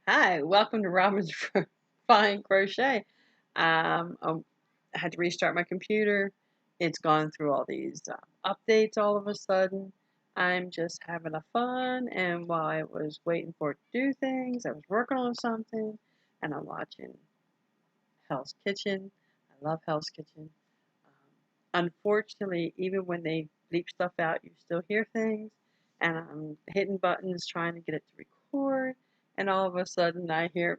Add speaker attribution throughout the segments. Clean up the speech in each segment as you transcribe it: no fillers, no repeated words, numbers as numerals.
Speaker 1: Hi, welcome to Robinflying Crochet. I had to restart my computer. It's gone through all these updates all of a sudden. I'm just having a fun, and while I was waiting for it to do things, I was working on something, and I'm watching Hell's Kitchen. I love Hell's Kitchen. Unfortunately, even when they bleep stuff out, you still hear things, and I'm hitting buttons trying to get it to record, and all of a sudden I hear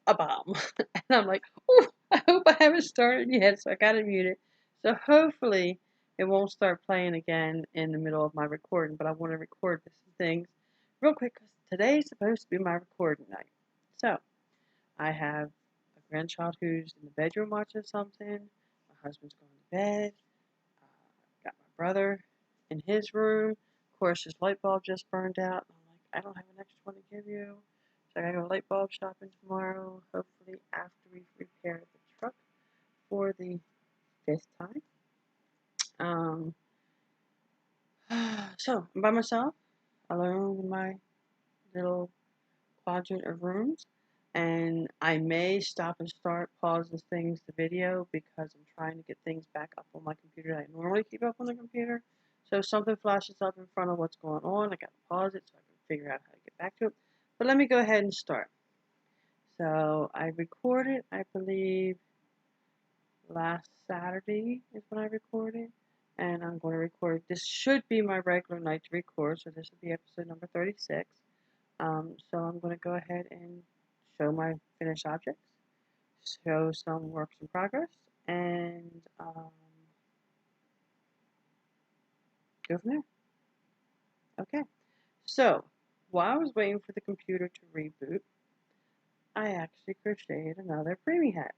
Speaker 1: a bomb. And I'm like, oh, I hope I haven't started yet, so I gotta mute it. So hopefully it won't start playing again in the middle of my recording, but I want to record some things real quick because today's supposed to be my recording night. So I have a grandchild who's in the bedroom watching something. My husband's going to bed. Got my brother in his room. Of course, his light bulb just burned out. I'm like, I don't have an extra one to give you. So I gotta go light bulb shopping tomorrow, hopefully after we've repaired the truck for the 5th time. So I'm by myself, alone in my little quadrant of rooms, and I may stop and start, pause the video because I'm trying to get things back up on my computer that I normally keep up on the computer. So if something flashes up in front of what's going on, I gotta pause it so I can figure out how to get back to it. But let me go ahead and start. So I recorded, I believe, last Saturday is when I recorded, and I'm going to record. This should be my regular night to record, so this will be episode number 36. So I'm going to go ahead and show my finished objects, show some works in progress, and go from there. Okay. So while I was waiting for the computer to reboot, I actually crocheted another preemie hat.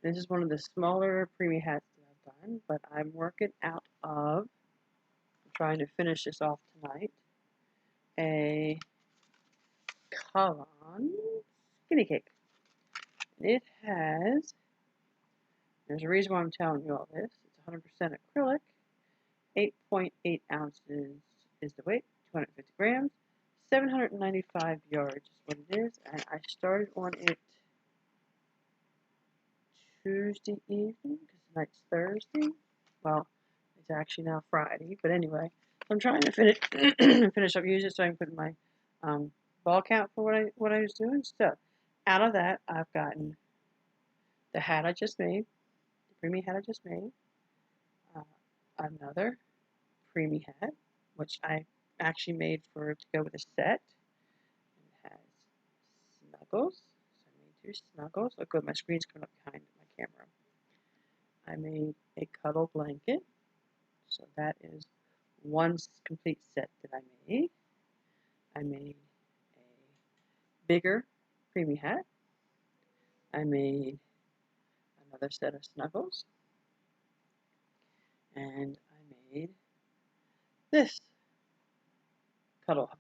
Speaker 1: This is one of the smaller preemie hats that I've done, but I'm working out of, I'm trying to finish this off tonight, a cowl skinny cake. It has, there's a reason why I'm telling you all this, it's 100% acrylic, 8.8 ounces is the weight, 250 grams, 795 yards is what it is, and I started on it Tuesday evening, because tonight's Thursday. Well, it's actually now Friday, but anyway, I'm trying to finish finish up using it so I can put in my ball count for what I was doing. So, out of that, I've gotten the hat I just made, the preemie hat I just made, uh, another preemie hat, which I actually made for to go with a set. It has snuggles, so I made 2 snuggles. Oh, good, my screen's coming up behind my camera. I made a cuddle blanket, so that is one complete set that I made. I made a bigger preemie hat. I made another set of snuggles. And I made this cuddle hub.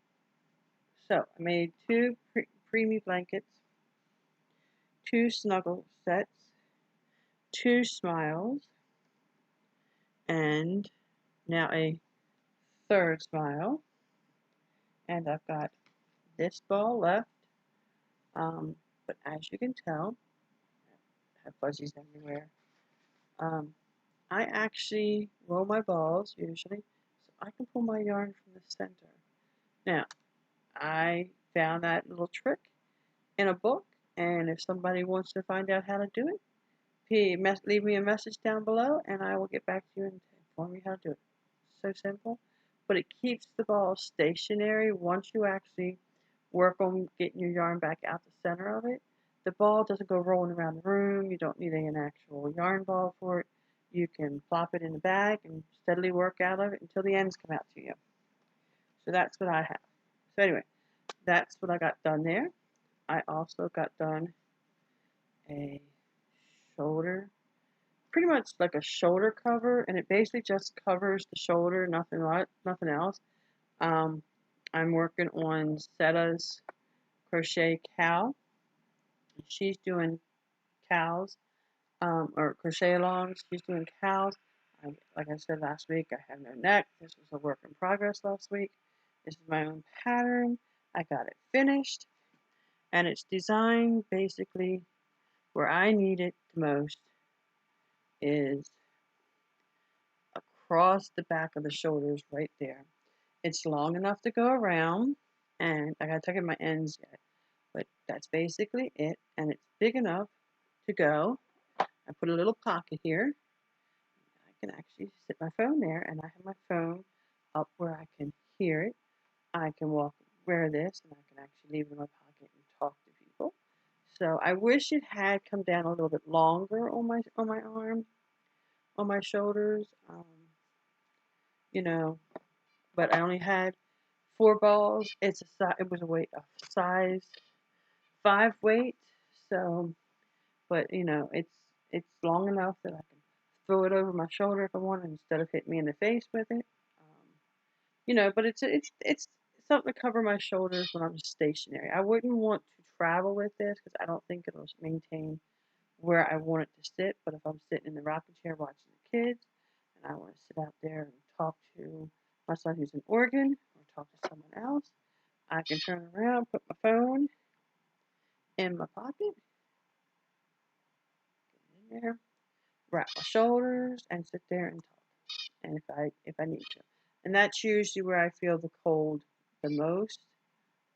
Speaker 1: So I made 2 preemie blankets, 2 snuggle sets, 2 smiles, and now a 3rd smile. And I've got this ball left. But as you can tell, I have fuzzies everywhere. I actually roll my balls usually so I can pull my yarn from the center. Now, I found that little trick in a book, and if somebody wants to find out how to do it, leave me a message down below and I will get back to you and inform you how to do it. So simple, but it keeps the ball stationary once you actually work on getting your yarn back out the center of it. The ball doesn't go rolling around the room. You don't need an actual yarn ball for it. You can plop it in the bag and steadily work out of it until the ends come out to you. So that's what I have. So anyway, that's what I got done there. I also got done a shoulder, pretty much like a shoulder cover, and it basically just covers the shoulder, nothing else. I'm working on Setta's crochet cowl. She's doing cowls, or crochet alongs. She's doing cowls. Like I said last week, I have no neck. This was a work in progress last week. This is my own pattern. I got it finished. And it's designed basically where I need it the most is across the back of the shoulders right there. It's long enough to go around, and I gotta tuck in my ends yet, but that's basically it. And it's big enough to go. I put a little pocket here. I can actually sit my phone there, and I have my phone up where I can hear it. I can wear this, and I can actually leave it in my pocket and talk to people. So I wish it had come down a little bit longer on my arm, on my shoulders. You know, but I only had 4 balls. It was a size 5 weight. So, but it's long enough that I can throw it over my shoulder if I want, instead of hitting me in the face with it. But it's something to cover my shoulders when I'm stationary. I wouldn't want to travel with this because I don't think it'll maintain where I want it to sit. But if I'm sitting in the rocking chair watching the kids, and I want to sit out there and talk to my son who's in Oregon, or talk to someone else, I can turn around, put my phone in my pocket, get in there, wrap my shoulders, and sit there and talk. And if I need to, and that's usually where I feel the cold the most.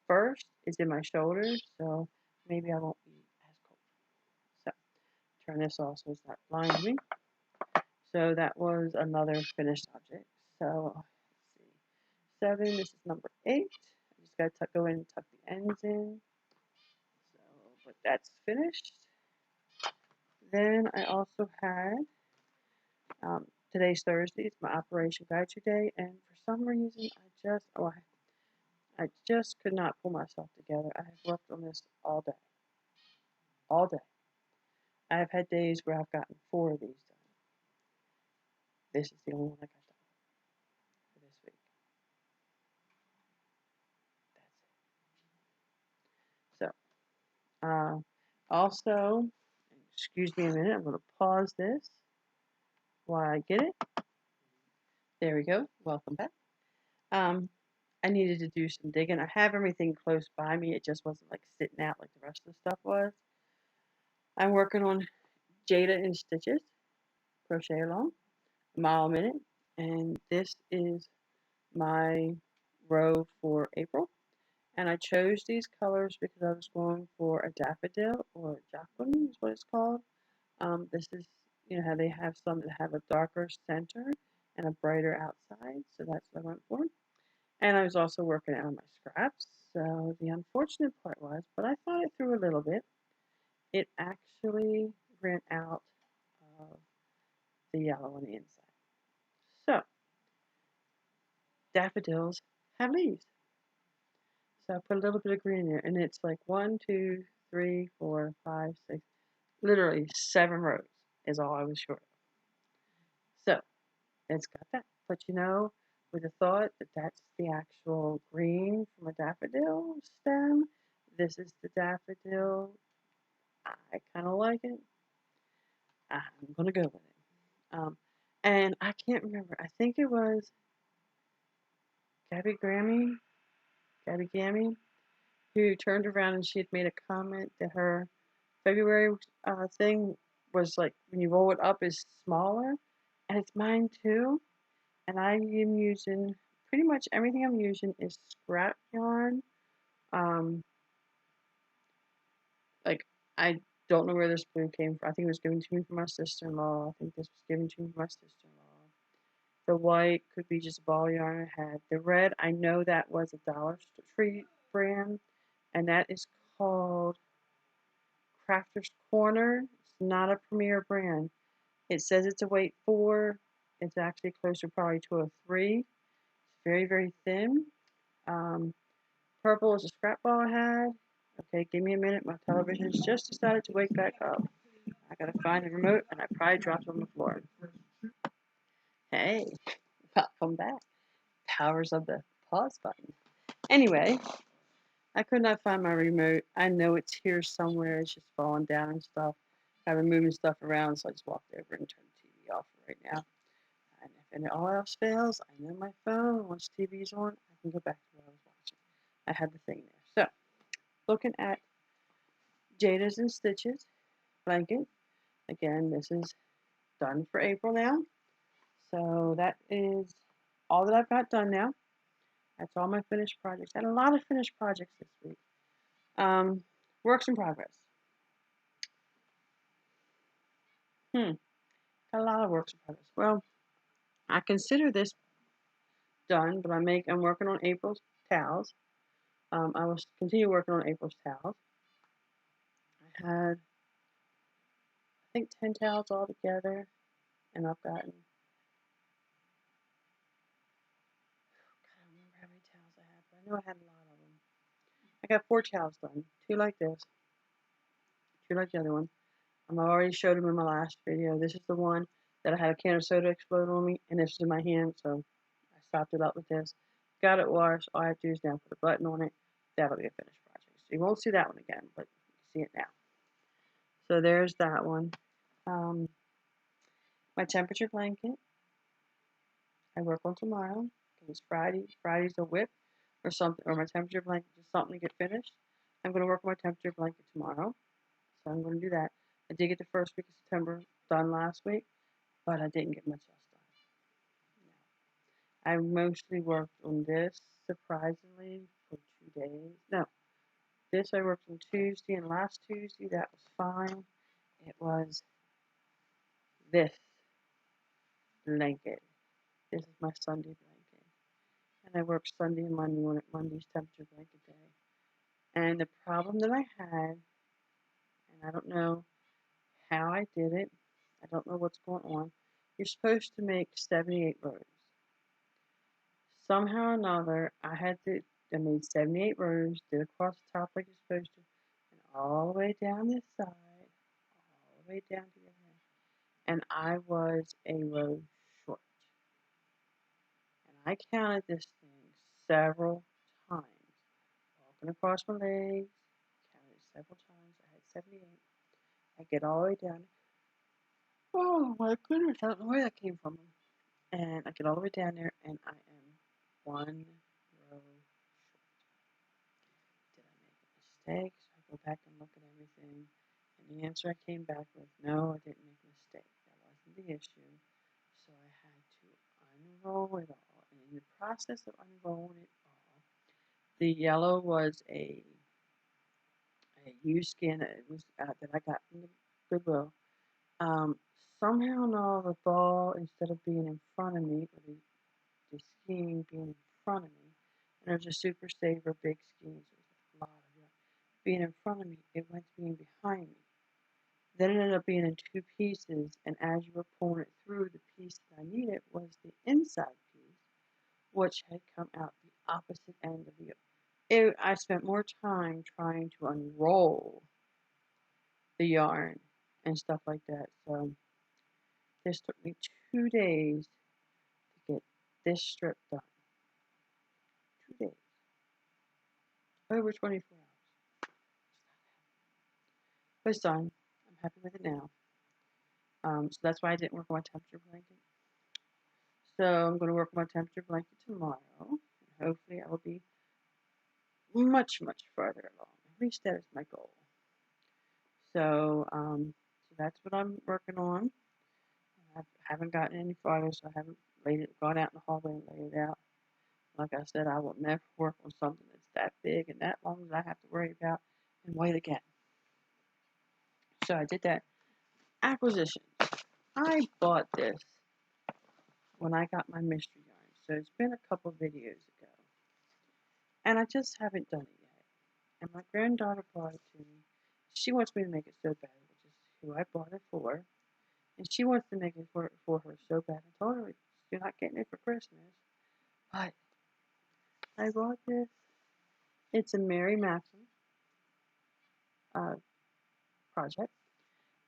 Speaker 1: First is in my shoulders, so maybe I won't be as cold. So turn this off so it's not blinding me. So that was another finished object. So let's see, 7. This is number 8. I just gotta go in and tuck the ends in. So, but that's finished. Then I also had today's Thursday. It's my Operation Guide Day, and for some reason I just could not pull myself together. I have worked on this all day, all day. I have had days where I've gotten 4 of these done. This is the only one I got done for this week. That's it. So, also, excuse me a minute. I'm going to pause this while I get it. There we go. Welcome back. I needed to do some digging. I have everything close by me. It just wasn't like sitting out like the rest of the stuff was. I'm working on Jayda Institchs, crochet along, a mile a minute, and this is my row for April. And I chose these colors because I was going for a daffodil, or jacqueline is what it's called. This is, how they have some that have a darker center and a brighter outside, so that's what I went for. And I was also working on my scraps. So the unfortunate part was, but I thought it through a little bit, it actually ran out of the yellow on the inside. So daffodils have leaves. So I put a little bit of green in there, and it's like 1, 2, 3, 4, 5, 6, literally 7 rows is all I was short of. So it's got that. But with the thought that that's the actual green from a daffodil stem, this is the daffodil. I kind of like it. I'm going to go with it. And I can't remember. I think it was Gabby Gammy, who turned around and she had made a comment that her February thing was like when you roll it up is smaller, and it's mine too. And I am using pretty much everything I'm using is scrap yarn. Like I don't know where this blue came from. I think it was given to me from my sister-in-law. I think this was given to me from my sister-in-law. The white could be just ball yarn I had. The red, I know that was a Dollar Tree brand, and that is called Crafter's Corner. It's not a premier brand. It says it's a weight 4. It's actually closer probably to a 3. It's very, very thin. Purple is a scrap ball I had. Okay, give me a minute. My television has just decided to wake back up. I gotta find the remote, and I probably dropped it on the floor. Hey, welcome back. Powers of the pause button. Anyway, I could not find my remote. I know it's here somewhere. It's just falling down and stuff. I've been moving stuff around, so I just walked over and turned the TV off right now. And if all else fails, I know my phone. Once TV's on, I can go back to what I was watching. I had the thing there. So, looking at Jayda's Institchs blanket. Again, this is done for April now. So that is all that I've got done now. That's all my finished projects. I had a lot of finished projects this week. Works in progress. Got a lot of works in progress. Well, I consider this done, but I'm working on April's towels. I will continue working on April's towels. I had, I think, 10 towels all together, and I've gotten, I don't remember how many towels I had, but I know I had a lot of them. I got 4 towels done, 2 like this, 2 like the other one. I've already showed them in my last video. This is the one that I had a can of soda explode on me, and this is in my hand, so I stopped it up with this. Got it washed. All I have to do is now put a button on it. That'll be a finished project. So you won't see that one again, but you can see it now. So there's that one. My temperature blanket, I work on tomorrow. It's Friday. Friday's a WIP or something, or my temperature blanket is something to get finished. I'm going to work on my temperature blanket tomorrow. So I'm going to do that. I did get the first week of September done last week, but I didn't get much else done. I mostly worked on this, surprisingly, for 2 days. No, this I worked on Tuesday, and last Tuesday that was fine. It was this blanket. This is my Sunday blanket. And I worked Sunday and Monday on it. Monday's temperature blanket day. And the problem that I had, and I don't know how I did it, I don't know what's going on. You're supposed to make 78 rows. Somehow or another, I made 78 rows, did across the top like you're supposed to, and all the way down this side, all the way down to the other end. And I was a row short. And I counted this thing several times. Walking across my legs, counted it several times. I had 78. I get all the way down. Oh my goodness, I don't know where that came from. And I get all the way down there, and I am 1 row short. Did I make a mistake? So I go back and look at everything. And the answer I came back with, no, I didn't make a mistake. That wasn't the issue. So I had to unroll it all. And in the process of unrolling it all, the yellow was a used skin that I got from the Goodwill. Somehow now the ball, instead of being in front of me, or the skein being in front of me, and there's a Super Saver big skein, so there's a lot of it, being in front of me, it went to being behind me. Then it ended up being in 2 pieces, and as you were pulling it through, the piece that I needed was the inside piece, which had come out the opposite end of I spent more time trying to unroll the yarn and stuff like that. So this took me 2 days to get this strip done. 2 days. Over 24 hours. But it's done. I'm happy with it now. So that's why I didn't work on my temperature blanket. So I'm going to work on my temperature blanket tomorrow. And hopefully I will be much, much further along. At least that is my goal. So, so that's what I'm working on. I haven't gotten any farther, so I haven't gone out in the hallway and laid it out. Like I said, I will never work on something that's that big and that long that I have to worry about and wait again. So I did that. Acquisition. I bought this when I got my mystery yarn. So it's been a couple videos ago. And I just haven't done it yet. And my granddaughter brought it to me. She wants me to make it so bad, which is who I bought it for. And she wants to make it for her so bad. I told her, you're not getting it for Christmas. But I bought this. It's a Mary Maxim project.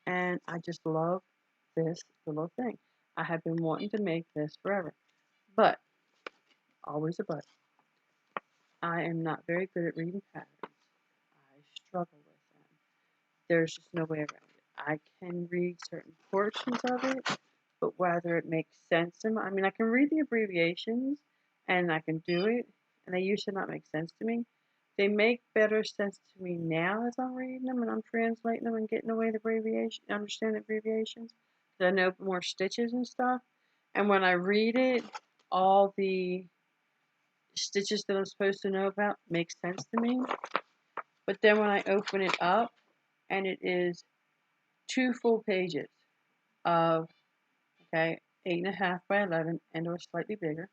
Speaker 1: And I just love this little thing. I have been wanting to make this forever. But, always a but, I am not very good at reading patterns. I struggle with them. There's just no way around it. I can read certain portions of it, but whether it makes sense to me, I mean, I can read the abbreviations, and I can do it, and they used to not make sense to me, they make better sense to me now as I'm reading them and I'm translating them and getting away the abbreviation, understand the abbreviations. I know more stitches and stuff. And when I read it, all the stitches that I'm supposed to know about make sense to me. But then when I open it up, and it is 2 full pages of, okay, 8.5 by 11 and or slightly bigger.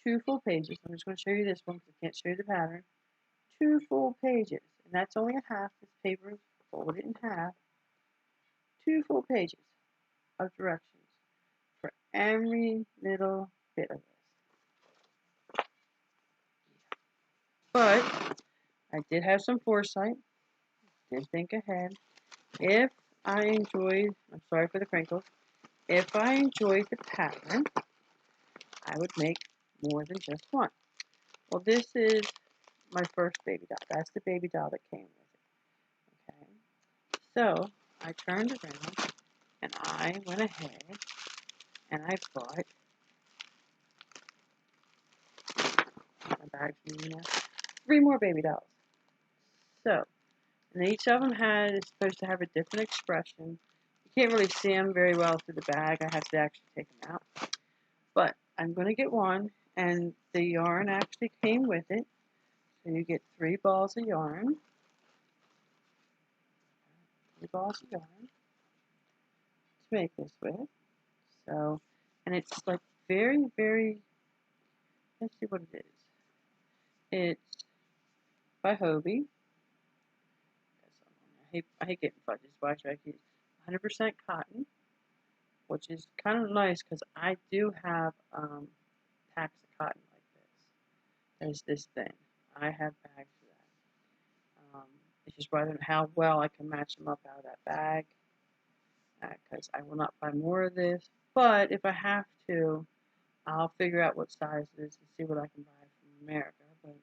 Speaker 1: 2 full pages. I'm just going to show you this one because I can't show you the pattern. 2 full pages, and that's only a half. This paper is folded in half. 2 full pages of directions for every little bit of this. But I did have some foresight. Did think ahead. If I enjoyed, I'm sorry for the crinkles. If I enjoyed the pattern, I would make more than just one. Well, this is my first baby doll. That's the baby doll that came with it. Okay. So I turned around and I went ahead and I bought my bag for you now, 3 more baby dolls. So, and each of them is supposed to have a different expression. You can't really see them very well through the bag. I have to actually take them out. But I'm going to get one, and the yarn actually came with it. So you get 3 balls of yarn. 3 balls of yarn to make this with. So, and it's like very, very, let's see what it is. It's by Hobie. I hate getting fudges. Why should I use 100% cotton, which is kind of nice because I do have packs of cotton like this. There's this thin. I have bags for that. It's just whether how well I can match them up out of that bag, because I will not buy more of this. But if I have to, I'll figure out what size it is and see what I can buy from America. But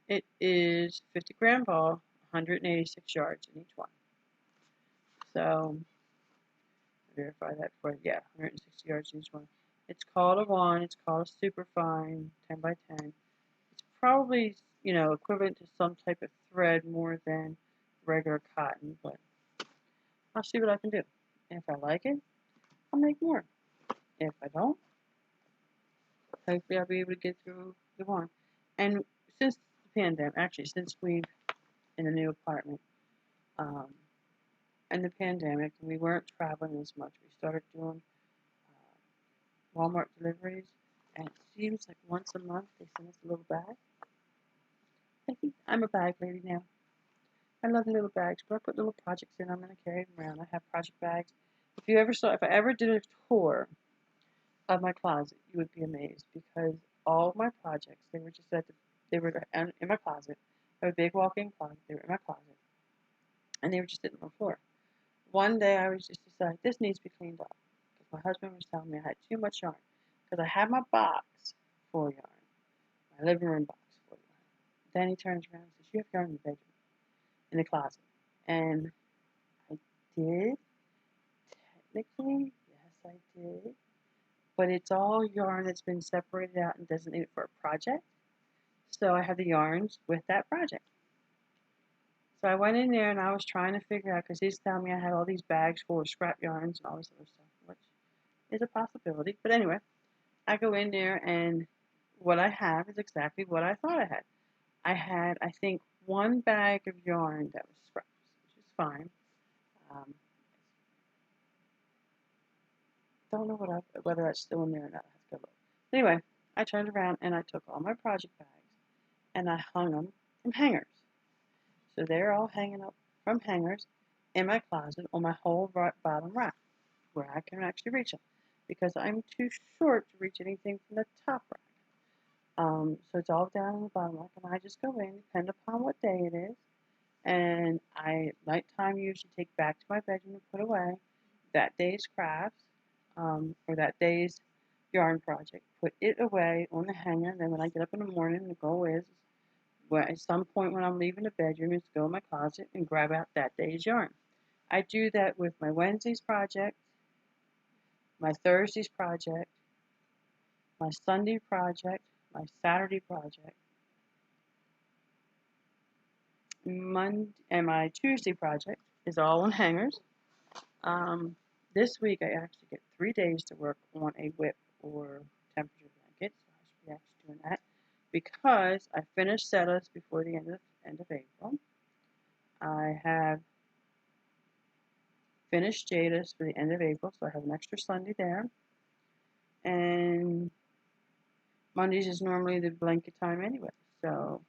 Speaker 1: it is 50-gram ball, 186 yards in each one. So verify that for yeah, 160 yards in each one. It's called a wand. It's called a super fine 10 by 10. It's probably, you know, equivalent to some type of thread more than regular cotton, but I'll see what I can do. And if I like it, I'll make more. If I don't, hopefully I'll be able to get through the one. And since the pandemic, actually since we've in a new apartment, and the pandemic, and we weren't traveling as much, we started doing Walmart deliveries, and it seems like once a month they send us a little bag. I'm a bag lady now. I love the little bags, but I put little projects in. I'm going to carry them around. I have project bags. If I ever did a tour of my closet, you would be amazed because all of my projects, they were just they were in my closet. I have a big walk-in closet. They were in my closet, and they were just sitting on the floor. One day, I was just deciding this needs to be cleaned up because my husband was telling me I had too much yarn because I had my box full of yarn, my living room box full of yarn. Then he turns around and says, "You have yarn in the bedroom." In the closet. And I did. Technically, yes, I did. But it's all yarn that's been separated out and designated for a project. So I have the yarns with that project. So I went in there and I was trying to figure out, because he's telling me I had all these bags full of scrap yarns and all this other stuff, which is a possibility. But anyway, I go in there and what I have is exactly what I thought I had. I had, I think, 1 bag of yarn that was scraps, which is fine. Don't know whether that's still in there or not. I have to go look. Anyway, I turned around and I took all my project bags and I hung them from hangers. So they're all hanging up from hangers in my closet on my whole bottom rack where I can actually reach them because I'm too short to reach anything from the top rack. So it's all down in the bottom rack, and I just go in, depend upon what day it is, and I nighttime usually take back to my bedroom and put away that day's crafts, or that day's yarn project. Put it away on the hanger, and then when I get up in the morning, the goal is, well, at some point when I'm leaving the bedroom, is to go in my closet and grab out that day's yarn. I do that with my Wednesday's project, my Thursday's project, my Sunday project, my Saturday project, Monday and my Tuesday project is all on hangers. This week I actually get 3 days to work on a WIP or temperature blanket, so I should be actually doing that because I finished Settas before the end of April. I have finished Jayda's for the end of April, so I have an extra Sunday there. And Mondays is normally the blanket time anyway, so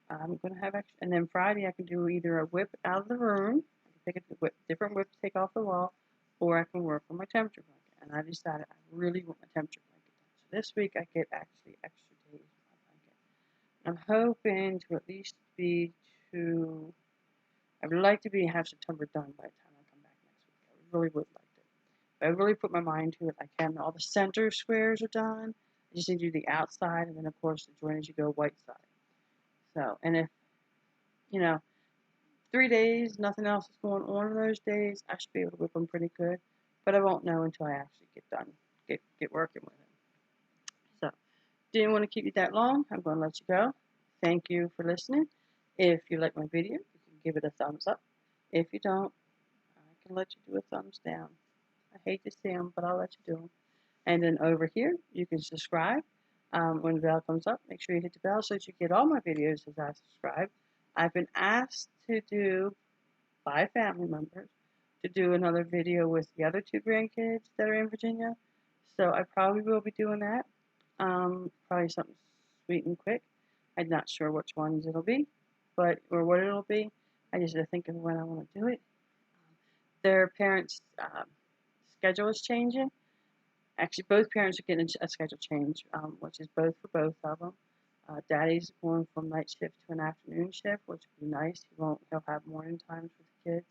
Speaker 1: I'm going to have extra. And then Friday I can do either a WIP out of the room, I can pick a different WIP to take off the wall, or I can work on my temperature blanket. And I decided I really want my temperature blanket done. So this week I get actually extra days with my blanket. I'm hoping to at least be to, I would like to have September done by the time I come back next week. I really would like to. If I really put my mind to it, I can. All the center squares are done. I just need to do the outside, and then of course the join as you go white side. So, and if, 3 days, nothing else is going on in those days, I should be able to whip them pretty good. But I won't know until I actually get done, get working with it. So, didn't want to keep you that long. I'm going to let you go. Thank you for listening. If you like my video, you can give it a thumbs up. If you don't, I can let you do a thumbs down. I hate to see them, but I'll let you do them. And then over here, you can subscribe. When the bell comes up, make sure you hit the bell so that you get all my videos as I subscribe. I've been asked to do, by family members, to do another video with the other 2 grandkids that are in Virginia. So I probably will be doing that. Probably something sweet and quick. I'm not sure which ones it'll be, or what it'll be. I just have to think of when I want to do it. Their parents' schedule is changing. Actually, both parents are getting a schedule change, which is both for both of them. Daddy's going from night shift to an afternoon shift, which would be nice. He'll have morning times with the kids.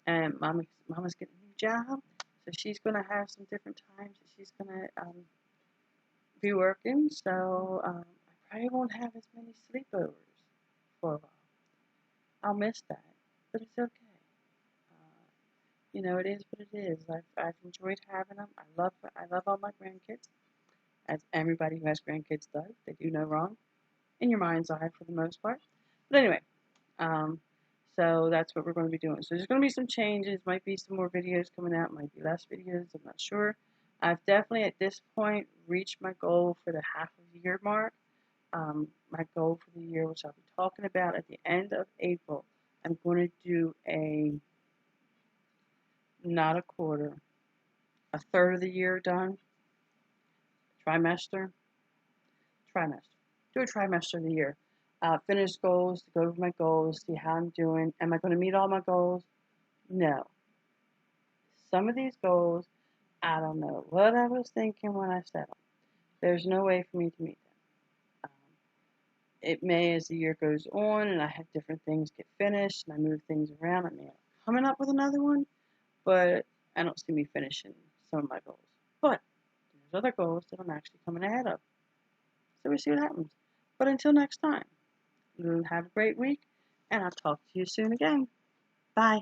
Speaker 1: And Mama's getting a new job, so she's going to have some different times that she's going to be working. So I probably won't have as many sleepovers for a while. I'll miss that, but it's okay. It is what it is. I've enjoyed having them. I love all my grandkids, as everybody who has grandkids does. They do no wrong, in your mind's eye for the most part. But anyway, so that's what we're going to be doing. So there's going to be some changes. Might be some more videos coming out. Might be less videos. I'm not sure. I've definitely at this point reached my goal for the half of the year mark. My goal for the year, which I'll be talking about at the end of April. I'm going to do not a quarter, a third of the year done. Trimester. Do a trimester of the year. Finish goals, to go over my goals, see how I'm doing. Am I going to meet all my goals? No. Some of these goals, I don't know what I was thinking when I set them. There's no way for me to meet them. It may, as the year goes on and I have different things get finished and I move things around, I may end up coming up with another one, but I don't see me finishing some of my goals. But there's other goals that I'm actually coming ahead of. So we'll see what happens. But until next time, have a great week, and I'll talk to you soon again. Bye.